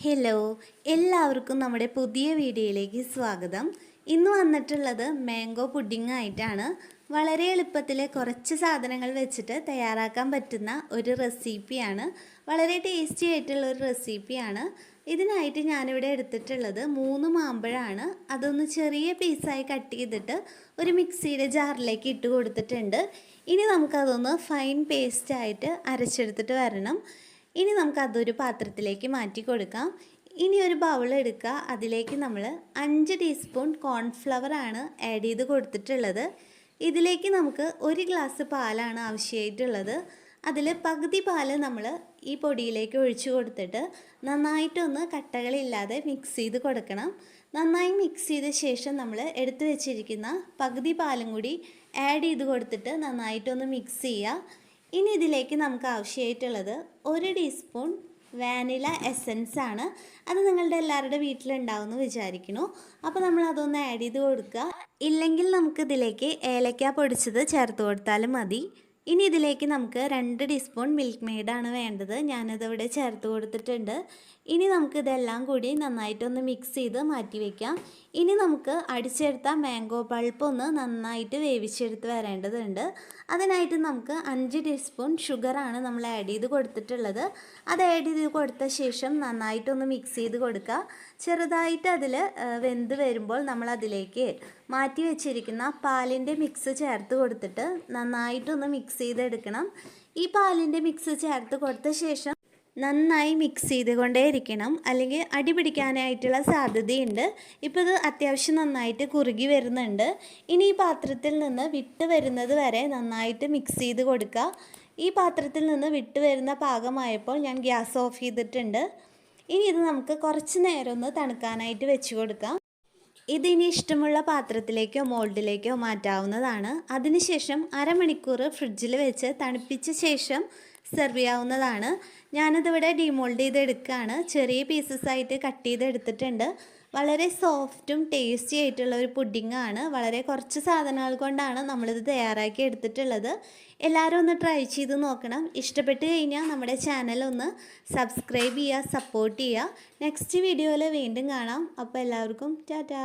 Hello, എല്ലാവർക്കും നമ്മുടെ പുതിയ വീഡിയോയിലേക്ക് സ്വാഗതം. ഇന്ന് വന്നിട്ടുള്ളത് മാംഗോ പുഡിംഗ് ആയിട്ടാണ്. വളരെ എളുപ്പത്തിൽ കുറച്ച് സാധനങ്ങൾ വെച്ചിട്ട് തയ്യാറാക്കാൻ പറ്റുന്ന ഒരു റെസിപ്പിയാണ്. വളരെ ടേസ്റ്റി ആയിട്ടുള്ള ഒരു റെസിപ്പിയാണ്. ഇതിനായിട്ട് ഞാനിവിടെ എടുത്തിട്ടുള്ളത് 3 മാമ്പഴമാണ്. അതൊന്ന് ചെറിയ പീസായി കട്ട് ചെയ്തിട്ട് ഒരു മിക്സിയുടെ ജാറിലേക്ക് ഇട്ട് കൊടുത്തിട്ടുണ്ട്. ഇനി നമുക്കതൊന്ന് ഫൈൻ പേസ്റ്റായിട്ട് അരച്ചെടുത്തിട്ട് വരണം. ഇനി നമുക്കതൊരു പാത്രത്തിലേക്ക് മാറ്റി കൊടുക്കാം. ഇനി ഒരു ബൗൾ എടുക്കുക. അതിലേക്ക് നമ്മൾ 5 ടീസ്പൂൺ കോൺഫ്ലവർ ആണ് ആഡ് ചെയ്ത് കൊടുത്തിട്ടുള്ളത്. ഇതിലേക്ക് നമുക്ക് 1 ഗ്ലാസ് പാലാണ് ആവശ്യമായിട്ടുള്ളത്. അതിൽ പകുതി പാല് നമ്മൾ ഈ പൊടിയിലേക്ക് ഒഴിച്ചു കൊടുത്തിട്ട് നന്നായിട്ടൊന്ന് കട്ടകളില്ലാതെ മിക്സ് ചെയ്ത് കൊടുക്കണം. നന്നായി മിക്സ് ചെയ്ത ശേഷം നമ്മൾ എടുത്തു വെച്ചിരിക്കുന്ന പകുതി പാലും കൂടി ആഡ് ചെയ്ത് കൊടുത്തിട്ട് നന്നായിട്ടൊന്ന് മിക്സ് ചെയ്യുക. ഇനി ഇതിലേക്ക് നമുക്ക് ആവശ്യമായിട്ടുള്ളത് 1 ടീസ്പൂൺ വാനില എസൻസ് ആണ്. അത് നിങ്ങളുടെ എല്ലാവരുടെ വീട്ടിലുണ്ടാവുമെന്ന് വിചാരിക്കുന്നു. അപ്പോൾ നമ്മൾ അതൊന്ന് ആഡ് ചെയ്ത് കൊടുക്കുക. ഇല്ലെങ്കിൽ നമുക്ക് ഇതിലേക്ക് ഏലക്ക പൊടിച്ചത് ചേർത്ത് കൊടുത്താലും മതി. ഇനി ഇതിലേക്ക് നമുക്ക് 2 ടീസ്പൂൺ മിൽക്ക് മെയ്ഡാണ് വേണ്ടത്. ഞാനതിവിടെ ചേർത്ത് കൊടുത്തിട്ടുണ്ട്. ഇനി നമുക്ക് ഇതെല്ലാം കൂടി നന്നായിട്ടൊന്ന് മിക്സ് ചെയ്ത് മാറ്റി വയ്ക്കാം. ഇനി നമുക്ക് അടിച്ചെടുത്ത മാംഗോ പൾപ്പ് ഒന്ന് നന്നായിട്ട് വേവിച്ചെടുത്ത് വരേണ്ടതുണ്ട്. അതിനായിട്ട് നമുക്ക് 5 ടീസ്പൂൺ ഷുഗറാണ് നമ്മൾ ആഡ് ചെയ്ത് കൊടുത്തിട്ടുള്ളത്. അത് ആഡ് ചെയ്ത് കൊടുത്ത ശേഷം നന്നായിട്ടൊന്ന് മിക്സ് ചെയ്ത് കൊടുക്കുക. ചെറുതായിട്ട് അതിൽ വെന്ത് വരുമ്പോൾ നമ്മൾ അതിലേക്ക് മാറ്റി വെച്ചിരിക്കുന്ന പാലിൻ്റെ മിക്സ് ചേർത്ത് കൊടുത്തിട്ട് നന്നായിട്ടൊന്ന് മിക്സ് ചെയ്തെടുക്കണം. ഈ പാലിൻ്റെ മിക്സ് ചേർത്ത് കൊടുത്ത ശേഷം നന്നായി മിക്സ് ചെയ്തുകൊണ്ടേയിരിക്കണം, അല്ലെങ്കിൽ അടി പിടിക്കാനായിട്ടുള്ള സാധ്യതയുണ്ട്. ഇപ്പോൾ ഇത് അത്യാവശ്യം നന്നായിട്ട് കുറുകി വരുന്നുണ്ട്. ഇനി ഈ പാത്രത്തിൽ നിന്ന് വിട്ട് വരുന്നത് വരെ നന്നായിട്ട് മിക്സ് ചെയ്ത് കൊടുക്കുക. ഈ പാത്രത്തിൽ നിന്ന് വിട്ട് വരുന്ന പാകമായപ്പോൾ ഞാൻ ഗ്യാസ് ഓഫ് ചെയ്തിട്ടുണ്ട്. ഇനി ഇത് നമുക്ക് കുറച്ച് നേരം ഒന്ന് തണുക്കാനായിട്ട് വെച്ച് കൊടുക്കാം. ഇതിനി ഇഷ്ടമുള്ള പാത്രത്തിലേക്കോ മോൾഡിലേക്കോ മാറ്റാവുന്നതാണ്. അതിനുശേഷം അരമണിക്കൂർ ഫ്രിഡ്ജിൽ വെച്ച് തണുപ്പിച്ച ശേഷം സെർവ് ചെയ്യാവുന്നതാണ്. ഞാനിതിവിടെ ഡിമോൾഡ് ചെയ്തെടുക്കുകയാണ്. ചെറിയ പീസസ് ആയിട്ട് കട്ട് ചെയ്തെടുത്തിട്ടുണ്ട്. വളരെ സോഫ്റ്റും ടേസ്റ്റി ആയിട്ടുള്ള ഒരു പുഡിങ്ങാണ്. വളരെ കുറച്ച് സാധനങ്ങൾ കൊണ്ടാണ് നമ്മളിത് തയ്യാറാക്കി എടുത്തിട്ടുള്ളത്. എല്ലാവരും ഒന്ന് ട്രൈ ചെയ്ത് നോക്കണം. ഇഷ്ടപ്പെട്ട് കഴിഞ്ഞാൽ നമ്മുടെ ചാനൽ ഒന്ന് സബ്സ്ക്രൈബ് ചെയ്യുക, സപ്പോർട്ട് ചെയ്യുക. നെക്സ്റ്റ് വീഡിയോയിൽ വീണ്ടും കാണാം. അപ്പോൾ എല്ലാവർക്കും ടാറ്റാ.